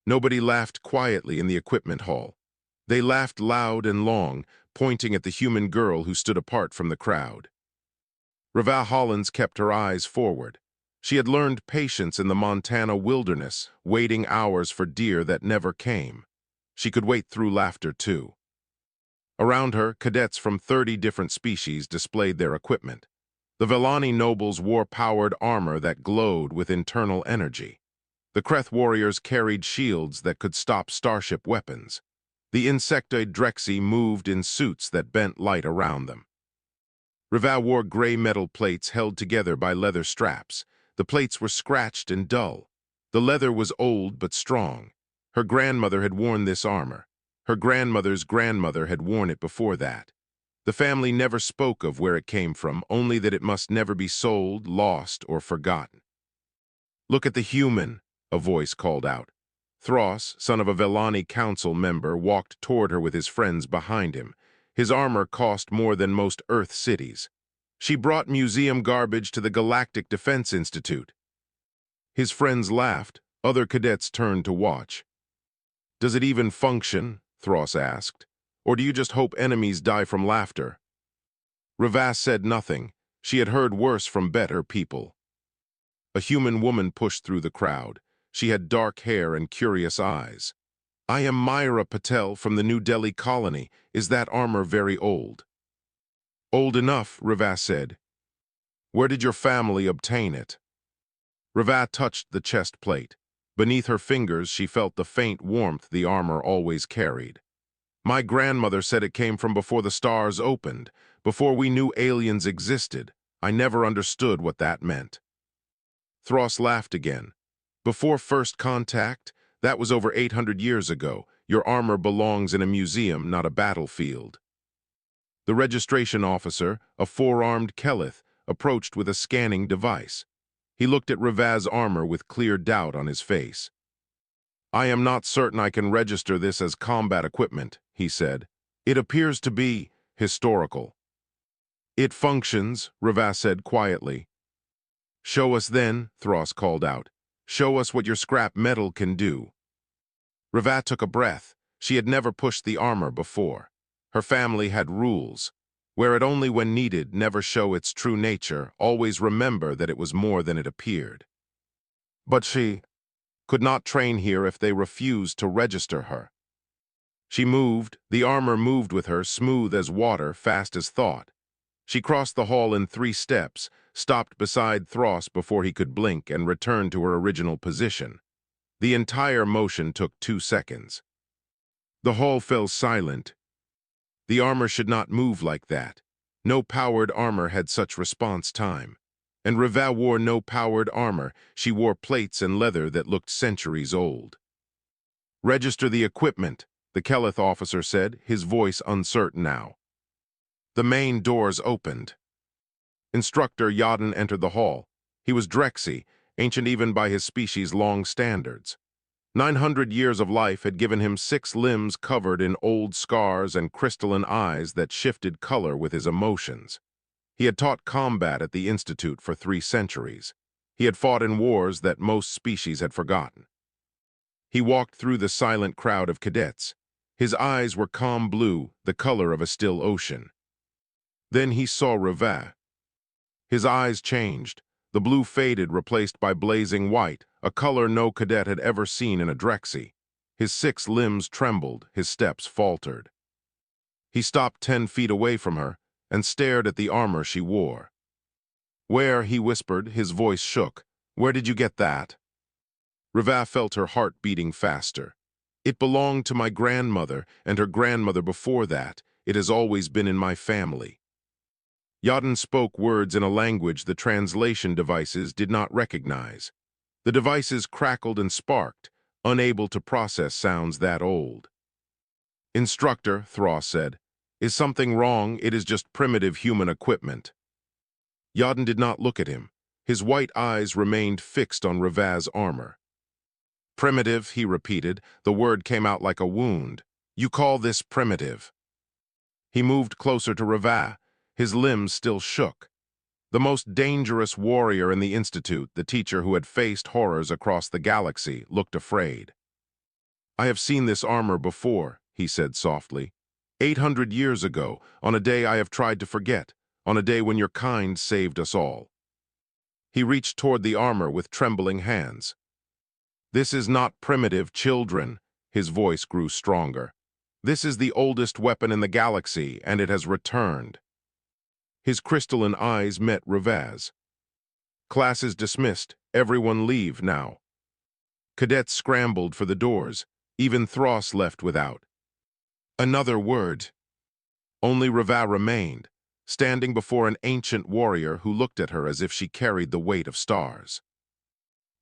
Nobody laughed quietly in the equipment hall. They laughed loud and long, pointing at the human girl who stood apart from the crowd. Reva Hollins kept her eyes forward. She had learned patience in the Montana wilderness, waiting hours for deer that never came. She could wait through laughter, too. Around her, cadets from 30 different species displayed their equipment. The Vellani nobles wore powered armor that glowed with internal energy. The Kreth warriors carried shields that could stop starship weapons. The insectoid Drexy moved in suits that bent light around them. Reva wore gray metal plates held together by leather straps. The plates were scratched and dull. The leather was old but strong. Her grandmother had worn this armor. Her grandmother's grandmother had worn it before that. The family never spoke of where it came from, only that it must never be sold, lost, or forgotten. "Look at the human," a voice called out. Thros, son of a Vellani council member, walked toward her with his friends behind him. His armor cost more than most Earth cities. She brought museum garbage to the Galactic Defense Institute. His friends laughed. Other cadets turned to watch. "Does it even function?" Thros asked. "Or do you just hope enemies die from laughter?" Reva said nothing. She had heard worse from better people. A human woman pushed through the crowd. She had dark hair and curious eyes. "I am Myra Patel from the New Delhi colony. Is that armor very old?" "Old enough," Reva said. "Where did your family obtain it?" Reva touched the chest plate. Beneath her fingers, she felt the faint warmth the armor always carried. "My grandmother said it came from before the stars opened, before we knew aliens existed. I never understood what that meant." Thros laughed again. "Before first contact? That was over 800 years ago. Your armor belongs in a museum, not a battlefield." The registration officer, a four-armed Kelith, approached with a scanning device. He looked at Reva's armor with clear doubt on his face. "I am not certain I can register this as combat equipment," he said. "It appears to be historical." "It functions," Reva said quietly. "Show us then," Thros called out. "Show us what your scrap metal can do." Reva took a breath. She had never pushed the armor before. Her family had rules. Wear it only when needed, never show its true nature, always remember that it was more than it appeared. But she could not train here if they refused to register her. She moved, the armor moved with her, smooth as water, fast as thought. She crossed the hall in 3 steps, stopped beside Thros before he could blink, and returned to her original position. The entire motion took 2 seconds. The hall fell silent. The armor should not move like that. No powered armor had such response time. And Reva wore no powered armor. She wore plates and leather that looked centuries old. "Register the equipment," the Kelith officer said, his voice uncertain now. The main doors opened. Instructor Yadin entered the hall. He was Drexy, ancient even by his species' long standards. 900 years of life had given him 6 limbs covered in old scars and crystalline eyes that shifted color with his emotions. He had taught combat at the Institute for 3 centuries. He had fought in wars that most species had forgotten. He walked through the silent crowd of cadets. His eyes were calm blue, the color of a still ocean. Then he saw Reva. His eyes changed. The blue faded, replaced by blazing white, a color no cadet had ever seen in a Drexy. His 6 limbs trembled, his steps faltered. He stopped 10 feet away from her and stared at the armor she wore. "Where," he whispered, his voice shook. "Where did you get that?" Reva felt her heart beating faster. "It belonged to my grandmother and her grandmother before that. It has always been in my family." Yadin spoke words in a language the translation devices did not recognize. The devices crackled and sparked, unable to process sounds that old. "Instructor," Thros said, "is something wrong? It is just primitive human equipment." Yadin did not look at him. His white eyes remained fixed on Reva's armor. "Primitive," he repeated. The word came out like a wound. "You call this primitive?" He moved closer to Reva. His limbs still shook. The most dangerous warrior in the Institute, the teacher who had faced horrors across the galaxy, looked afraid. I have seen this armor before, he said softly. 800 years ago, on a day I have tried to forget, on a day when your kind saved us all. He reached toward the armor with trembling hands. This is not primitive, children. His voice grew stronger. This is the oldest weapon in the galaxy, and it has returned. His crystalline eyes met Revaz's. Class is dismissed. Everyone leave now. Cadets scrambled for the doors. Even Thros left without. Another word. Only Revaz remained, standing before an ancient warrior who looked at her as if she carried the weight of stars.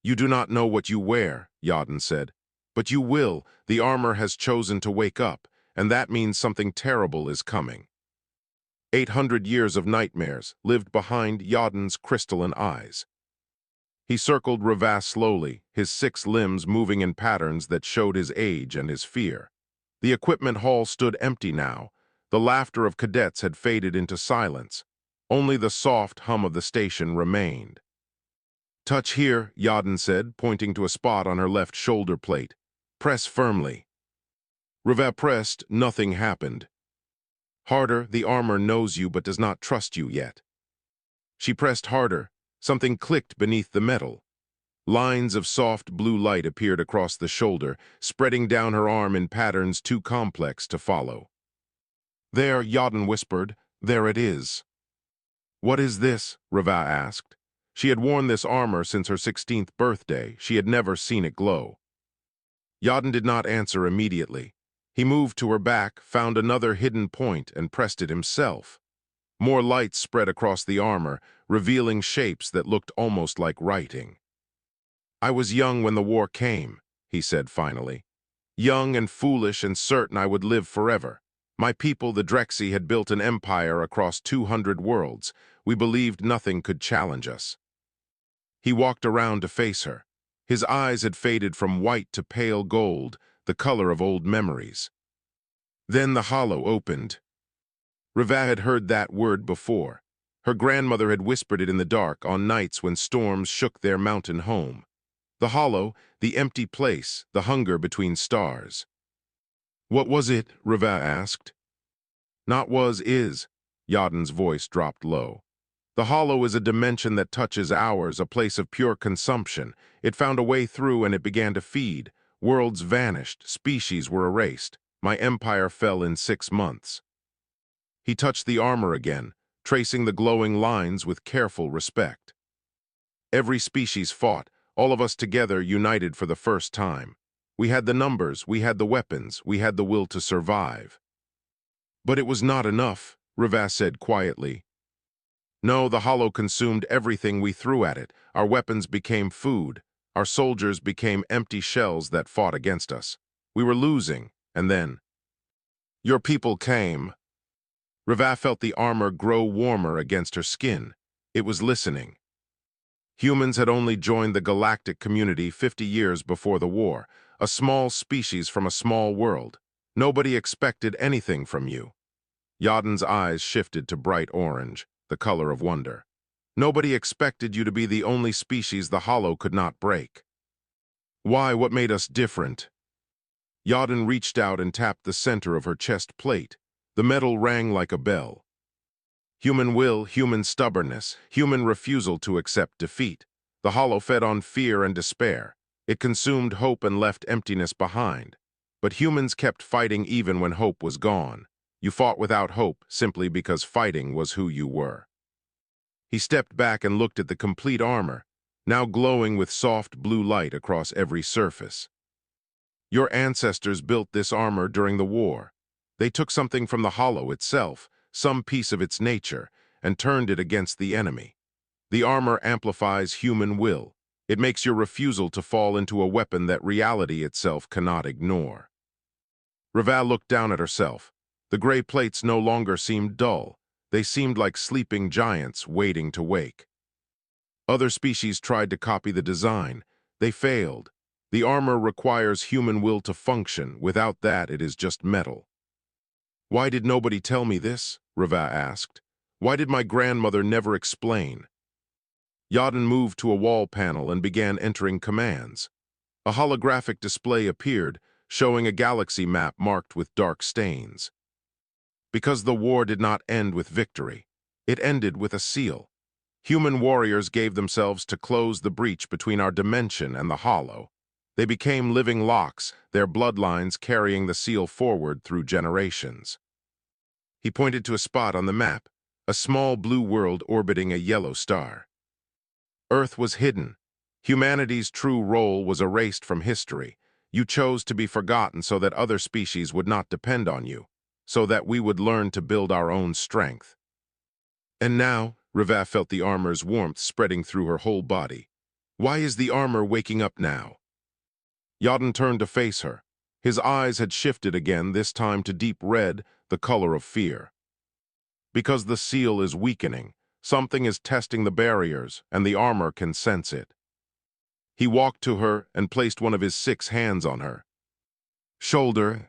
You do not know what you wear, Yadin said. But you will. The armor has chosen to wake up, and that means something terrible is coming. 800 years of nightmares lived behind Yadin's crystalline eyes. He circled Revaz slowly, his 6 limbs moving in patterns that showed his age and his fear. The equipment hall stood empty now. The laughter of cadets had faded into silence. Only the soft hum of the station remained. Touch here, Yadin said, pointing to a spot on her left shoulder plate. Press firmly. Revaz pressed, nothing happened. Harder, the armor knows you but does not trust you yet. She pressed harder. Something clicked beneath the metal. Lines of soft blue light appeared across the shoulder, spreading down her arm in patterns too complex to follow. There, Yadin whispered, there it is. What is this? Revaz asked. She had worn this armor since her 16th birthday. She had never seen it glow. Yadin did not answer immediately. He moved to her back, found another hidden point, and pressed it himself. More light spread across the armor, revealing shapes that looked almost like writing. I was young when the war came, he said finally. Young and foolish and certain I would live forever. My people, the Drexy, had built an empire across 200 worlds. We believed nothing could challenge us. He walked around to face her. His eyes had faded from white to pale gold, the color of old memories. Then the hollow opened. Revaz had heard that word before. Her grandmother had whispered it in the dark on nights when storms shook their mountain home. The hollow, the empty place, the hunger between stars. What was it? Revaz asked. Not was, is. Yadin's voice dropped low. The hollow is a dimension that touches ours, a place of pure consumption. It found a way through and it began to feed. Worlds vanished, species were erased. My empire fell in 6 months. He touched the armor again, tracing the glowing lines with careful respect. Every species fought, all of us together united for the first time. We had the numbers, we had the weapons, we had the will to survive. But it was not enough, Revaz said quietly. No, the hollow consumed everything we threw at it. Our weapons became food. Our soldiers became empty shells that fought against us. We were losing, and then... Your people came. Revaz felt the armor grow warmer against her skin. It was listening. Humans had only joined the galactic community 50 years before the war, a small species from a small world. Nobody expected anything from you. Yadin's eyes shifted to bright orange, the color of wonder. Nobody expected you to be the only species the hollow could not break. Why, what made us different? Yadin reached out and tapped the center of her chest plate. The metal rang like a bell. Human will, human stubbornness, human refusal to accept defeat. The hollow fed on fear and despair. It consumed hope and left emptiness behind. But humans kept fighting even when hope was gone. You fought without hope simply because fighting was who you were. He stepped back and looked at the complete armor, now glowing with soft blue light across every surface. Your ancestors built this armor during the war. They took something from the hollow itself, some piece of its nature, and turned it against the enemy. The armor amplifies human will. It makes your refusal to fall into a weapon that reality itself cannot ignore. Revaz looked down at herself. The gray plates no longer seemed dull. They seemed like sleeping giants waiting to wake. Other species tried to copy the design. They failed. The armor requires human will to function. Without that, it is just metal. Why did nobody tell me this? Revaz asked. Why did my grandmother never explain? Yadin moved to a wall panel and began entering commands. A holographic display appeared, showing a galaxy map marked with dark stains. Because the war did not end with victory, it ended with a seal. Human warriors gave themselves to close the breach between our dimension and the hollow. They became living locks, their bloodlines carrying the seal forward through generations. He pointed to a spot on the map, a small blue world orbiting a yellow star. Earth was hidden. Humanity's true role was erased from history. You chose to be forgotten so that other species would not depend on you, so that we would learn to build our own strength. And now, Reva felt the armor's warmth spreading through her whole body. Why is the armor waking up now? Yadin turned to face her. His eyes had shifted again, this time to deep red, the color of fear. Because the seal is weakening, something is testing the barriers, and the armor can sense it. He walked to her and placed one of his 6 hands on her. Shoulder,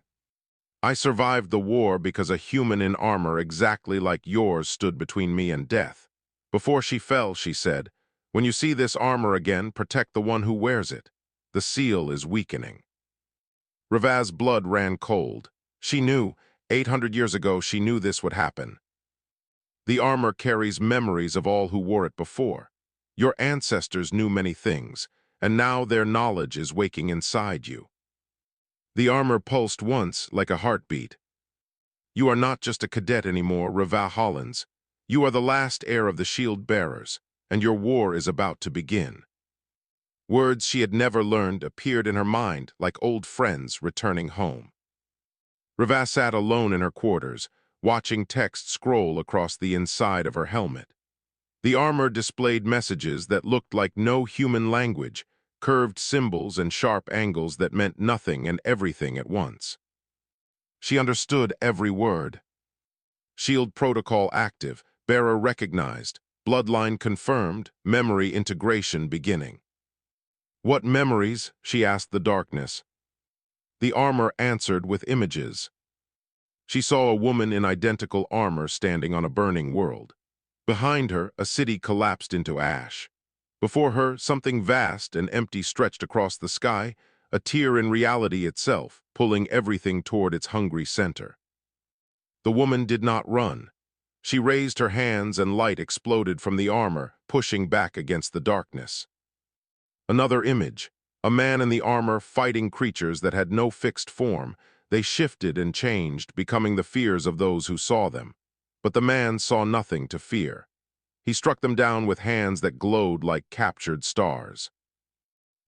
I survived the war because a human in armor exactly like yours stood between me and death. Before she fell, she said, when you see this armor again, protect the one who wears it. The seal is weakening. Reva's blood ran cold. She knew, 800 years ago, she knew this would happen. The armor carries memories of all who wore it before. Your ancestors knew many things, and now their knowledge is waking inside you. The armor pulsed once like a heartbeat. You are not just a cadet anymore, Reva Hollins. You are the last heir of the shield bearers, and your war is about to begin. Words she had never learned appeared in her mind like old friends returning home. Reva sat alone in her quarters, watching text scroll across the inside of her helmet. The armor displayed messages that looked like no human language, curved symbols and sharp angles that meant nothing and everything at once. She understood every word. Shield protocol active, bearer recognized, bloodline confirmed, memory integration beginning. What memories? She asked the darkness. The armor answered with images. She saw a woman in identical armor standing on a burning world. Behind her, a city collapsed into ash. Before her, something vast and empty stretched across the sky, a tear in reality itself, pulling everything toward its hungry center. The woman did not run. She raised her hands and light exploded from the armor, pushing back against the darkness. Another image, a man in the armor fighting creatures that had no fixed form. They shifted and changed, becoming the fears of those who saw them. But the man saw nothing to fear. He struck them down with hands that glowed like captured stars.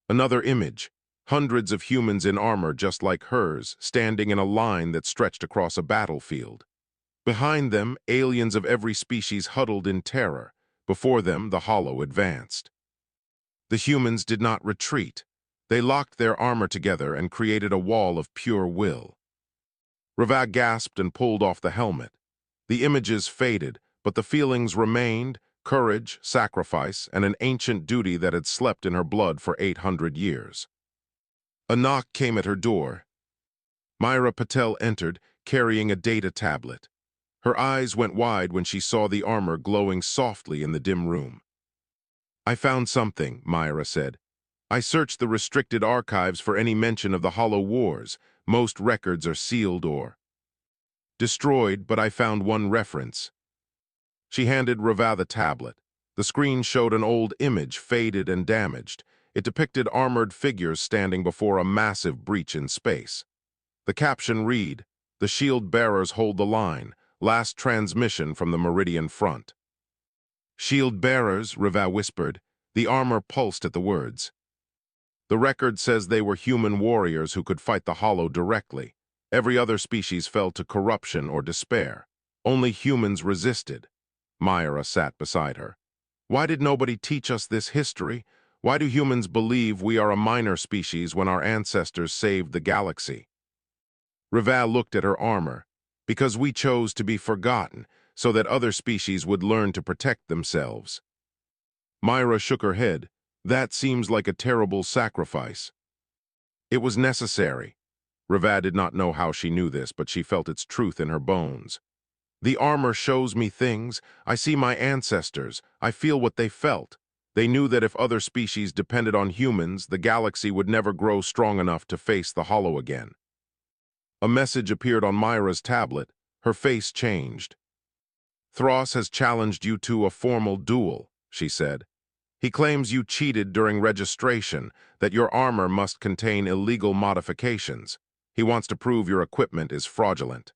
Another image, hundreds of humans in armor just like hers, standing in a line that stretched across a battlefield. Behind them, aliens of every species huddled in terror. Before them, the hollow advanced. The humans did not retreat. They locked their armor together and created a wall of pure will. Reva gasped and pulled off the helmet. The images faded, but the feelings remained, courage, sacrifice, and an ancient duty that had slept in her blood for 800 years. A knock came at her door. Myra Patel entered, carrying a data tablet. Her eyes went wide when she saw the armor glowing softly in the dim room. I found something, Myra said. I searched the restricted archives for any mention of the Hollow Wars. Most records are sealed or destroyed, but I found one reference. She handed Reva the tablet. The screen showed an old image, faded and damaged. It depicted armored figures standing before a massive breach in space. The caption read, "The shield bearers hold the line. Last transmission from the Meridian front." "Shield bearers," Reva whispered. The armor pulsed at the words. The record says they were human warriors who could fight the Hollow directly. Every other species fell to corruption or despair. Only humans resisted. Myra sat beside her. Why did nobody teach us this history? Why do humans believe we are a minor species when our ancestors saved the galaxy? Reva looked at her armor. Because we chose to be forgotten, so that other species would learn to protect themselves. Myra shook her head. That seems like a terrible sacrifice. It was necessary. Reva did not know how she knew this, but she felt its truth in her bones. The armor shows me things. I see my ancestors. I feel what they felt. They knew that if other species depended on humans, the galaxy would never grow strong enough to face the Hollow again. A message appeared on Myra's tablet. Her face changed. "Thros has challenged you to a formal duel," she said. "He claims you cheated during registration, that your armor must contain illegal modifications. He wants to prove your equipment is fraudulent."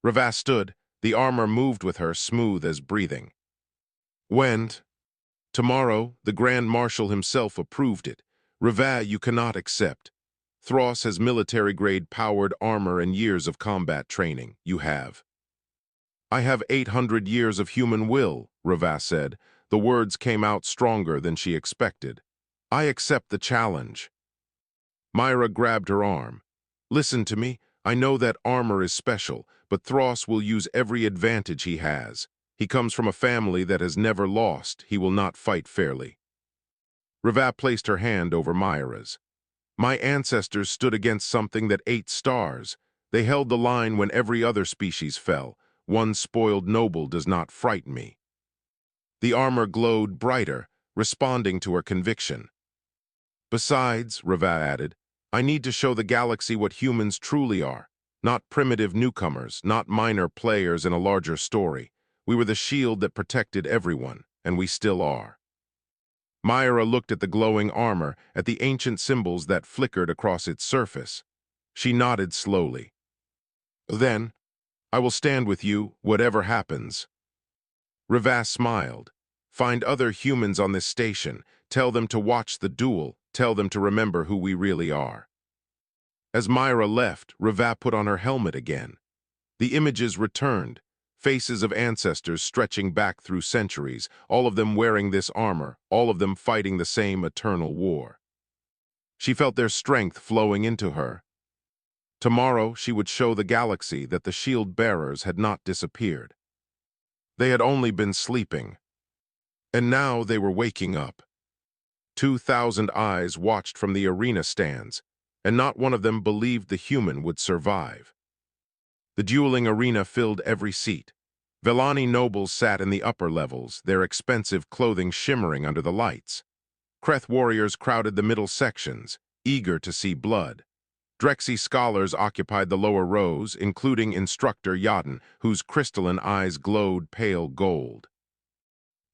Ravas stood. The armor moved with her, smooth as breathing. "When? Tomorrow, the Grand Marshal himself approved it. Ravas, you cannot accept. Thros has military-grade powered armor and years of combat training. You have." "I have 800 years of human will," Ravas said. The words came out stronger than she expected. "I accept the challenge." Myra grabbed her arm. "Listen to me. I know that armor is special, but Thros will use every advantage he has. He comes from a family that has never lost. He will not fight fairly." Ravas placed her hand over Myra's. "My ancestors stood against something that ate stars. They held the line when every other species fell. One spoiled noble does not frighten me." The armor glowed brighter, responding to her conviction. "Besides," Ravas added, "I need to show the galaxy what humans truly are. Not primitive newcomers, not minor players in a larger story. We were the shield that protected everyone, and we still are." Myra looked at the glowing armor, at the ancient symbols that flickered across its surface. She nodded slowly. "Then, I will stand with you, whatever happens." Ravas smiled. "Find other humans on this station. Tell them to watch the duel. Tell them to remember who we really are." As Myra left, Ravas put on her helmet again. The images returned, faces of ancestors stretching back through centuries, all of them wearing this armor, all of them fighting the same eternal war. She felt their strength flowing into her. Tomorrow she would show the galaxy that the shield bearers had not disappeared. They had only been sleeping. And now they were waking up. 2,000 eyes watched from the arena stands, and not one of them believed the human would survive. The dueling arena filled every seat. Vellani nobles sat in the upper levels, their expensive clothing shimmering under the lights. Kreth warriors crowded the middle sections, eager to see blood. Drexy scholars occupied the lower rows, including Instructor Yadin, whose crystalline eyes glowed pale gold.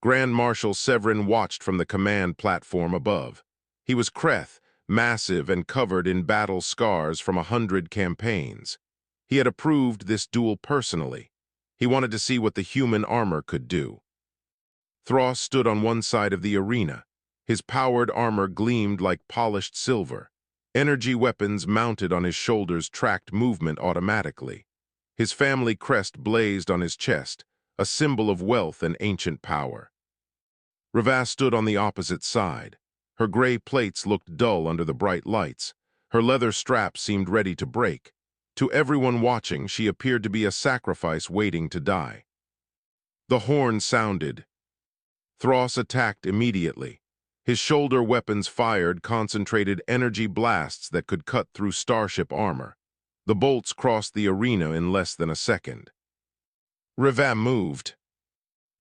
Grand Marshal Severin watched from the command platform above. He was Kreth, massive and covered in battle scars from 100 campaigns. He had approved this duel personally. He wanted to see what the human armor could do. Thros stood on one side of the arena. His powered armor gleamed like polished silver. Energy weapons mounted on his shoulders tracked movement automatically. His family crest blazed on his chest, a symbol of wealth and ancient power. Ravas stood on the opposite side. Her gray plates looked dull under the bright lights. Her leather straps seemed ready to break. To everyone watching, she appeared to be a sacrifice waiting to die. The horn sounded. Thros attacked immediately. His shoulder weapons fired concentrated energy blasts that could cut through starship armor. The bolts crossed the arena in less than a second. Ravas moved.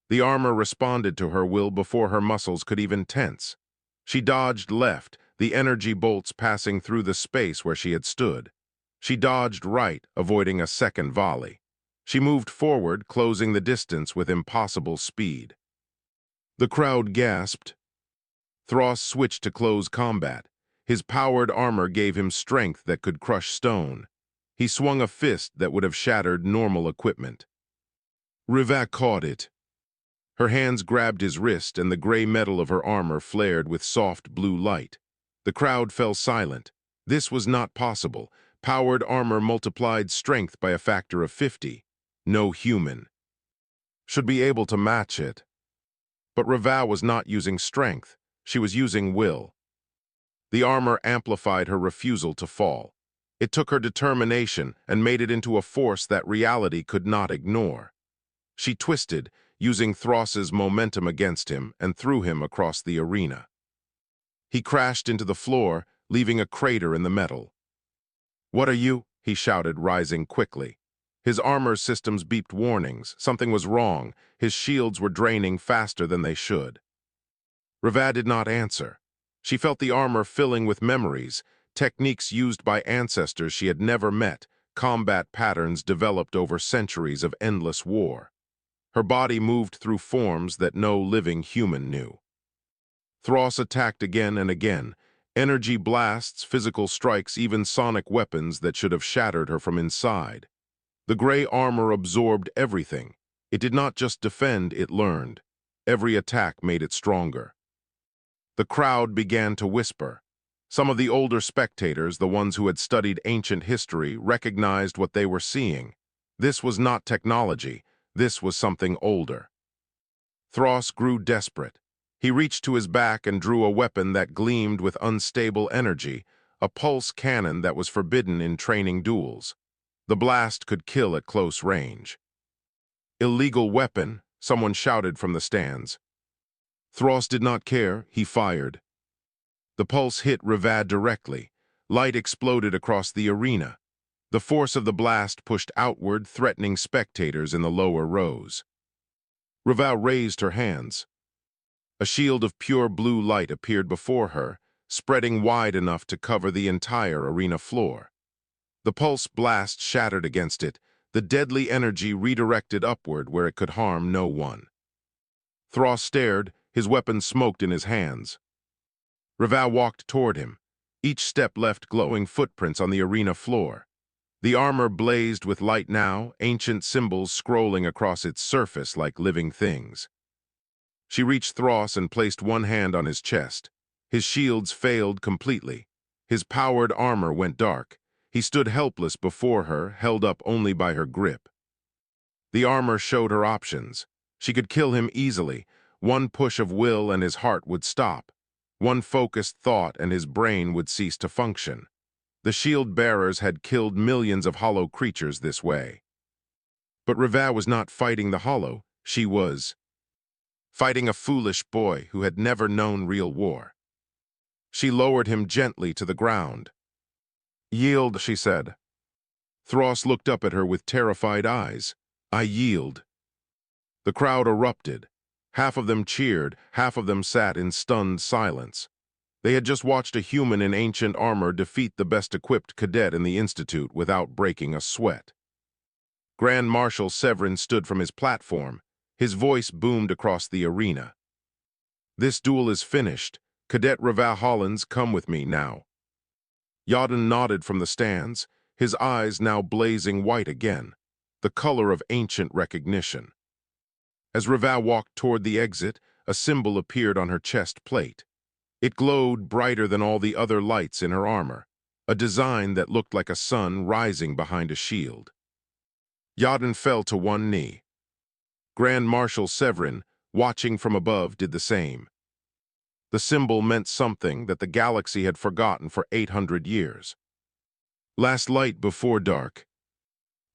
The armor responded to her will before her muscles could even tense. She dodged left, the energy bolts passing through the space where she had stood. She dodged right, avoiding a second volley. She moved forward, closing the distance with impossible speed. The crowd gasped. Thros switched to close combat. His powered armor gave him strength that could crush stone. He swung a fist that would have shattered normal equipment. Ravas caught it. Her hands grabbed his wrist, and the gray metal of her armor flared with soft blue light. The crowd fell silent. This was not possible. Powered armor multiplied strength by a factor of 50. No human should be able to match it. But Ravas was not using strength. She was using will. The armor amplified her refusal to fall. It took her determination and made it into a force that reality could not ignore. She twisted, using Thros's momentum against him, and threw him across the arena. He crashed into the floor, leaving a crater in the metal. "What are you?" he shouted, rising quickly. His armor systems beeped warnings. Something was wrong. His shields were draining faster than they should. Ravas did not answer. She felt the armor filling with memories, techniques used by ancestors she had never met, combat patterns developed over centuries of endless war. Her body moved through forms that no living human knew. Thros attacked again and again, energy blasts, physical strikes, even sonic weapons that should have shattered her from inside. The gray armor absorbed everything. It did not just defend, it learned. Every attack made it stronger. The crowd began to whisper. Some of the older spectators, the ones who had studied ancient history, recognized what they were seeing. This was not technology. This was something older. Thros grew desperate. He reached to his back and drew a weapon that gleamed with unstable energy, a pulse cannon that was forbidden in training duels. The blast could kill at close range. "Illegal weapon," someone shouted from the stands. Thros did not care. He fired. The pulse hit Revad directly. Light exploded across the arena. The force of the blast pushed outward, threatening spectators in the lower rows. Revad raised her hands. A shield of pure blue light appeared before her, spreading wide enough to cover the entire arena floor. The pulse blast shattered against it, the deadly energy redirected upward where it could harm no one. Thros stared, his weapon smoked in his hands. Revad walked toward him. Each step left glowing footprints on the arena floor. The armor blazed with light now, ancient symbols scrolling across its surface like living things. She reached Thros and placed one hand on his chest. His shields failed completely. His powered armor went dark. He stood helpless before her, held up only by her grip. The armor showed her options. She could kill him easily. One push of will and his heart would stop. One focused thought and his brain would cease to function. The shield bearers had killed millions of hollow creatures this way. But Revad was not fighting the hollow. She was fighting a foolish boy who had never known real war. She lowered him gently to the ground. "Yield," she said. Thros looked up at her with terrified eyes. "I yield." The crowd erupted. Half of them cheered, half of them sat in stunned silence. They had just watched a human in ancient armor defeat the best-equipped cadet in the Institute without breaking a sweat. Grand Marshal Severin stood from his platform. His voice boomed across the arena. "This duel is finished. Cadet Revad Hollins, come with me now." Yadin nodded from the stands, his eyes now blazing white again, the color of ancient recognition. As Revad walked toward the exit, a symbol appeared on her chest plate. It glowed brighter than all the other lights in her armor, a design that looked like a sun rising behind a shield. Yadin fell to one knee. Grand Marshal Severin, watching from above, did the same. The symbol meant something that the galaxy had forgotten for 800 years. Last light before dark.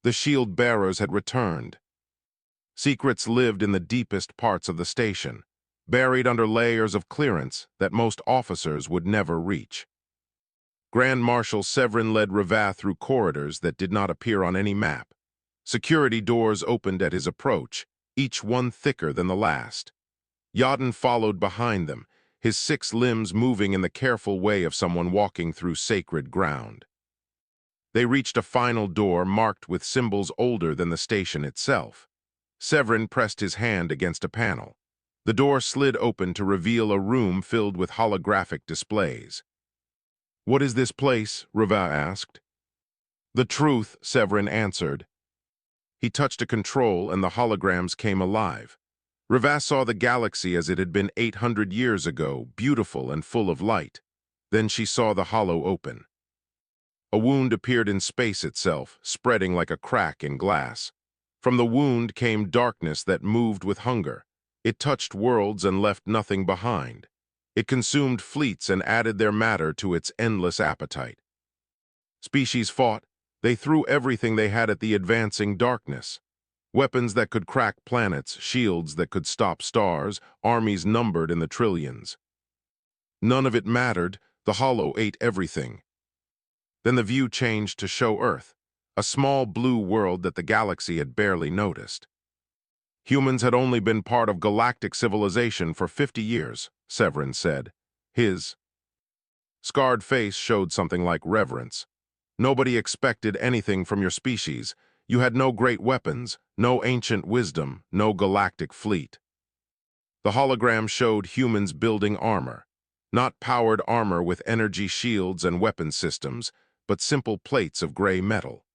The shield bearers had returned. Secrets lived in the deepest parts of the station, buried under layers of clearance that most officers would never reach. Grand Marshal Severin led Revad through corridors that did not appear on any map. Security doors opened at his approach, each one thicker than the last. Yadin followed behind them, his 6 limbs moving in the careful way of someone walking through sacred ground. They reached a final door marked with symbols older than the station itself. Severin pressed his hand against a panel. The door slid open to reveal a room filled with holographic displays. "What is this place?" Revad asked. "The truth," Severin answered. He touched a control and the holograms came alive. Revad saw the galaxy as it had been 800 years ago, beautiful and full of light. Then she saw the hollow open. A wound appeared in space itself, spreading like a crack in glass. From the wound came darkness that moved with hunger. It touched worlds and left nothing behind. It consumed fleets and added their matter to its endless appetite. Species fought. They threw everything they had at the advancing darkness. Weapons that could crack planets, shields that could stop stars, armies numbered in the trillions. None of it mattered. The hollow ate everything. Then the view changed to show Earth, a small blue world that the galaxy had barely noticed. Humans had only been part of galactic civilization for 50 years, Severin said. His scarred face showed something like reverence. Nobody expected anything from your species. You had no great weapons, no ancient wisdom, no galactic fleet. The hologram showed humans building armor. Not powered armor with energy shields and weapon systems, but simple plates of gray metal.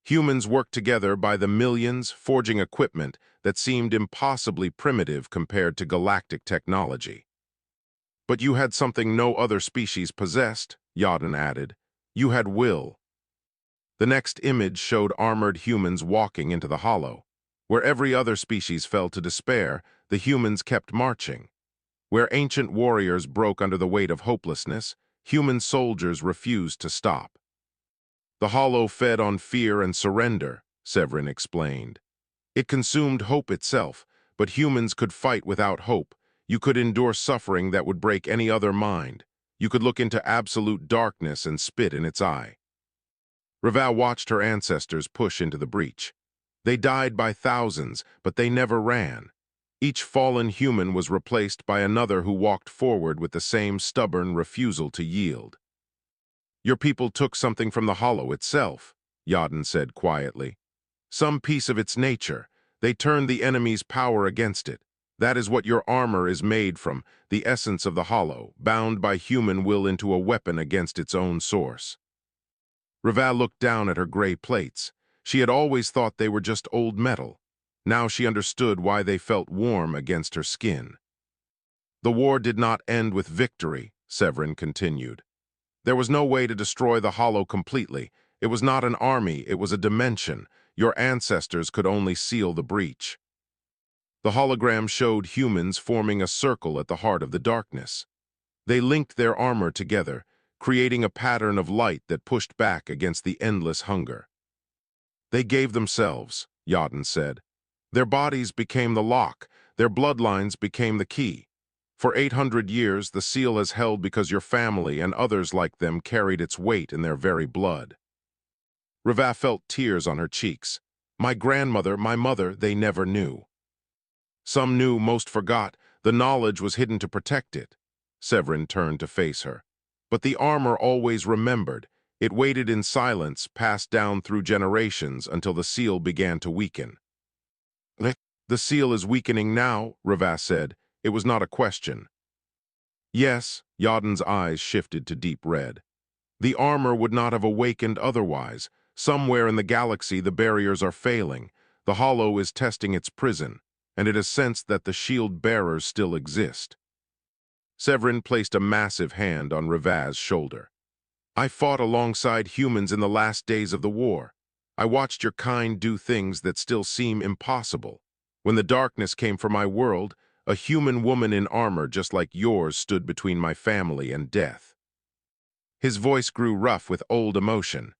Humans worked together by the millions, forging equipment that seemed impossibly primitive compared to galactic technology. But you had something no other species possessed, Yadin added. You had will. The next image showed armored humans walking into the hollow. Where every other species fell to despair, the humans kept marching. Where ancient warriors broke under the weight of hopelessness, human soldiers refused to stop. The hollow fed on fear and surrender, Severin explained. It consumed hope itself, but humans could fight without hope. You could endure suffering that would break any other mind. You could look into absolute darkness and spit in its eye. Reval watched her ancestors push into the breach. They died by thousands, but they never ran. Each fallen human was replaced by another who walked forward with the same stubborn refusal to yield. Your people took something from the hollow itself, Yadin said quietly. Some piece of its nature. They turned the enemy's power against it. That is what your armor is made from, the essence of the hollow, bound by human will into a weapon against its own source. Reval looked down at her gray plates. She had always thought they were just old metal. Now she understood why they felt warm against her skin. The war did not end with victory, Severin continued. There was no way to destroy the hollow completely. It was not an army, it was a dimension. Your ancestors could only seal the breach. The hologram showed humans forming a circle at the heart of the darkness. They linked their armor together, creating a pattern of light that pushed back against the endless hunger. They gave themselves, Yadin said. Their bodies became the lock, their bloodlines became the key. For 800 years, the seal has held because your family and others like them carried its weight in their very blood. Reva felt tears on her cheeks. My grandmother, my mother, they never knew. Some knew, most forgot. The knowledge was hidden to protect it. Severin turned to face her. But the armor always remembered. It waited in silence, passed down through generations until the seal began to weaken. The seal is weakening now, Reva said. It was not a question. Yes, Yadin's eyes shifted to deep red. The armor would not have awakened otherwise. Somewhere in the galaxy the barriers are failing. The hollow is testing its prison, and it has sensed that the shield bearers still exist. Severin placed a massive hand on Reva's shoulder. I fought alongside humans in the last days of the war. I watched your kind do things that still seem impossible. When the darkness came for my world, a human woman in armor just like yours stood between my family and death. His voice grew rough with old emotion.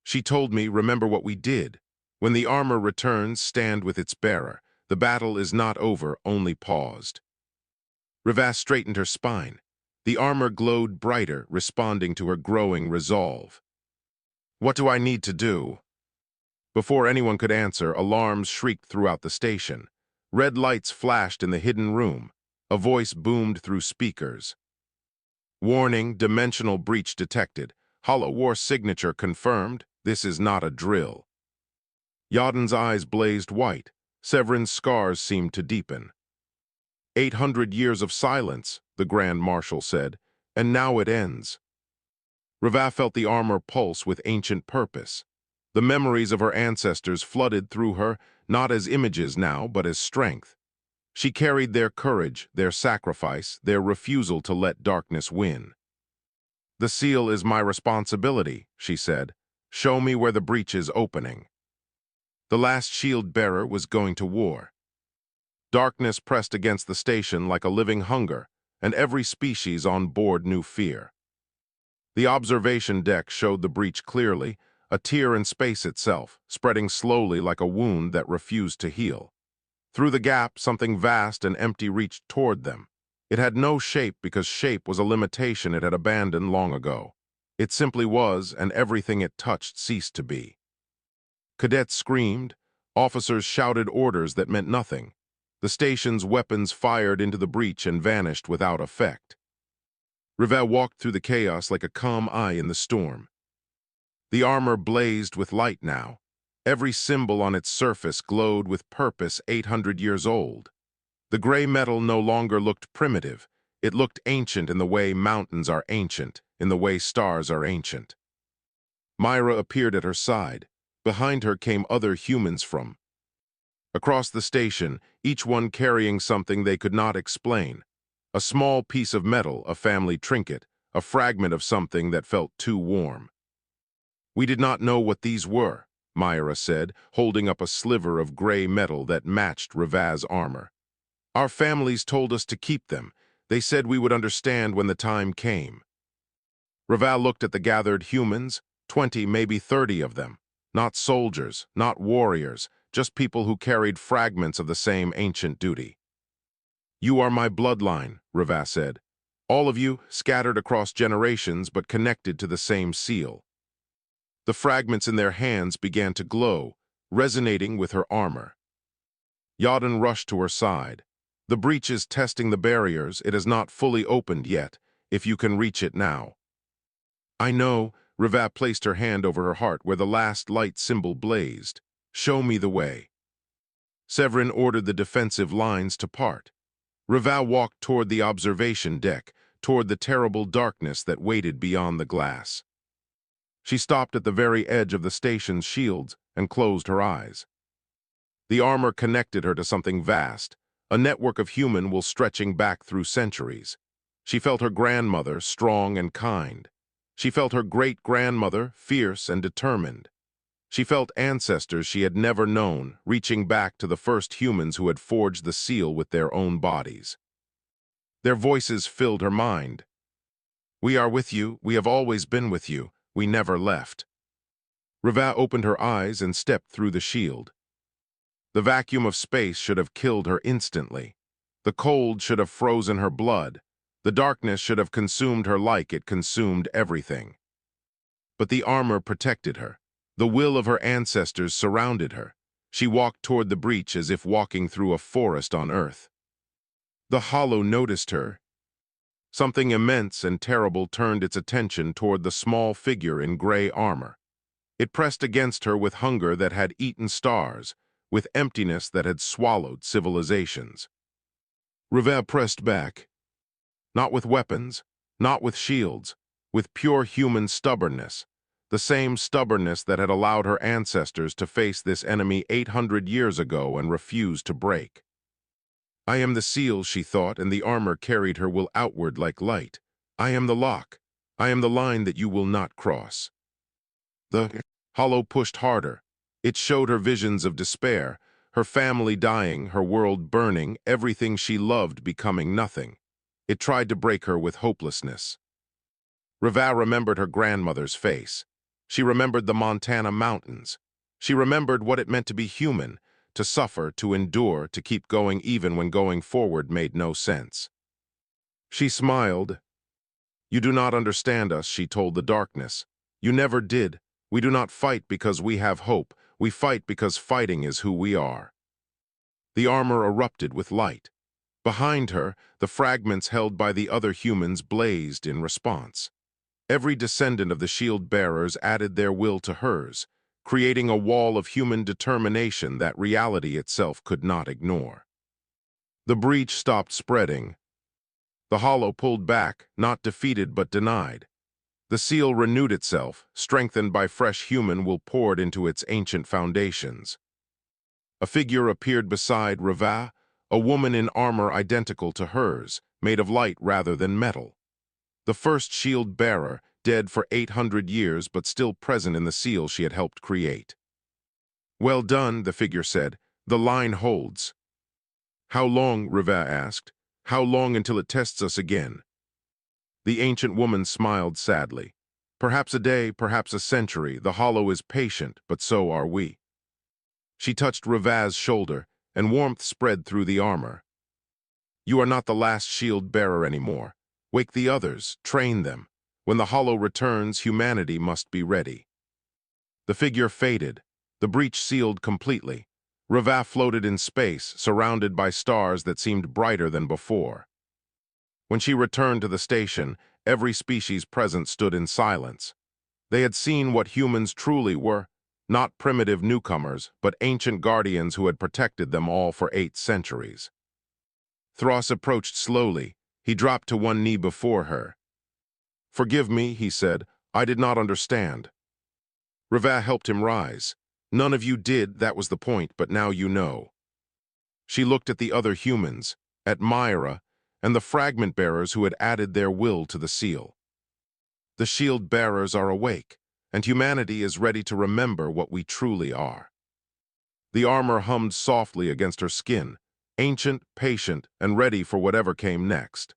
She told me, remember what we did. When the armor returns, stand with its bearer. The battle is not over, only paused. Reva straightened her spine. The armor glowed brighter, responding to her growing resolve. What do I need to do? Before anyone could answer, alarms shrieked throughout the station. Red lights flashed in the hidden room. A voice boomed through speakers. Warning, dimensional breach detected. Hollow War signature confirmed. This is not a drill. Yadin's eyes blazed white. Severin's scars seemed to deepen. 800 years of silence, the Grand Marshal said, and now it ends. Reva felt the armor pulse with ancient purpose. The memories of her ancestors flooded through her, not as images now, but as strength. She carried their courage, their sacrifice, their refusal to let darkness win. The seal is my responsibility, she said. Show me where the breach is opening. The last shield bearer was going to war. Darkness pressed against the station like a living hunger, and every species on board knew fear. The observation deck showed the breach clearly, a tear in space itself, spreading slowly like a wound that refused to heal. Through the gap, something vast and empty reached toward them. It had no shape because shape was a limitation it had abandoned long ago. It simply was, and everything it touched ceased to be. Cadets screamed. Officers shouted orders that meant nothing. The station's weapons fired into the breach and vanished without effect. Reva walked through the chaos like a calm eye in the storm. The armor blazed with light now. Every symbol on its surface glowed with purpose 800 years old. The gray metal no longer looked primitive. It looked ancient in the way mountains are ancient, in the way stars are ancient. Myra appeared at her side. Behind her came other humans from across the station, each one carrying something they could not explain. A small piece of metal, a family trinket, a fragment of something that felt too warm. We did not know what these were, Myra said, holding up a sliver of gray metal that matched Revaz's armor. Our families told us to keep them. They said we would understand when the time came. Reval looked at the gathered humans, 20, maybe 30 of them. Not soldiers, not warriors, just people who carried fragments of the same ancient duty. You are my bloodline, Reval said. All of you, scattered across generations but connected to the same seal. The fragments in their hands began to glow, resonating with her armor. Yadin rushed to her side. The breach is testing the barriers. It has not fully opened yet, if you can reach it now. I know, Reval placed her hand over her heart where the last light symbol blazed. Show me the way. Severin ordered the defensive lines to part. Reval walked toward the observation deck, toward the terrible darkness that waited beyond the glass. She stopped at the very edge of the station's shields and closed her eyes. The armor connected her to something vast, a network of human will stretching back through centuries. She felt her grandmother, strong and kind. She felt her great-grandmother, fierce and determined. She felt ancestors she had never known, reaching back to the first humans who had forged the seal with their own bodies. Their voices filled her mind. We are with you, we have always been with you, we never left. Reval opened her eyes and stepped through the shield. The vacuum of space should have killed her instantly. The cold should have frozen her blood. The darkness should have consumed her like it consumed everything. But the armor protected her. The will of her ancestors surrounded her. She walked toward the breach as if walking through a forest on earth. The hollow noticed her. Something immense and terrible turned its attention toward the small figure in gray armor. It pressed against her with hunger that had eaten stars, with emptiness that had swallowed civilizations. Reval pressed back. Not with weapons, not with shields, with pure human stubbornness, the same stubbornness that had allowed her ancestors to face this enemy 800 years ago and refuse to break. I am the seal, she thought, and the armor carried her will outward like light. I am the lock. I am the line that you will not cross. The hollow pushed harder. It showed her visions of despair, her family dying, her world burning, everything she loved becoming nothing. It tried to break her with hopelessness. Reval remembered her grandmother's face. She remembered the Montana mountains. She remembered what it meant to be human, to suffer, to endure, to keep going even when going forward made no sense. She smiled. You do not understand us, she told the darkness. You never did. We do not fight because we have hope. We fight because fighting is who we are. The armor erupted with light. Behind her, the fragments held by the other humans blazed in response. Every descendant of the shield bearers added their will to hers, creating a wall of human determination that reality itself could not ignore. The breach stopped spreading. The hollow pulled back, not defeated but denied. The seal renewed itself, strengthened by fresh human will poured into its ancient foundations. A figure appeared beside Reval, a woman in armor identical to hers, made of light rather than metal. The first shield bearer, dead for 800 years but still present in the seal she had helped create. Well done, the figure said. The line holds. How long, Reval asked. How long until it tests us again? The ancient woman smiled sadly. Perhaps a day, perhaps a century. The hollow is patient, but so are we. She touched Reval's shoulder, and warmth spread through the armor. You are not the last shield bearer anymore. Wake the others, train them. When the hollow returns, humanity must be ready. The figure faded. The breach sealed completely. Reval floated in space, surrounded by stars that seemed brighter than before. When she returned to the station, every species present stood in silence. They had seen what humans truly were, not primitive newcomers, but ancient guardians who had protected them all for 8 centuries. Thros approached slowly. He dropped to one knee before her. "Forgive me," he said. "I did not understand." Reva helped him rise. "None of you did, that was the point, but now you know." She looked at the other humans, at Myra, and the fragment bearers who had added their will to the seal. The shield bearers are awake, and humanity is ready to remember what we truly are. The armor hummed softly against her skin, ancient, patient, and ready for whatever came next.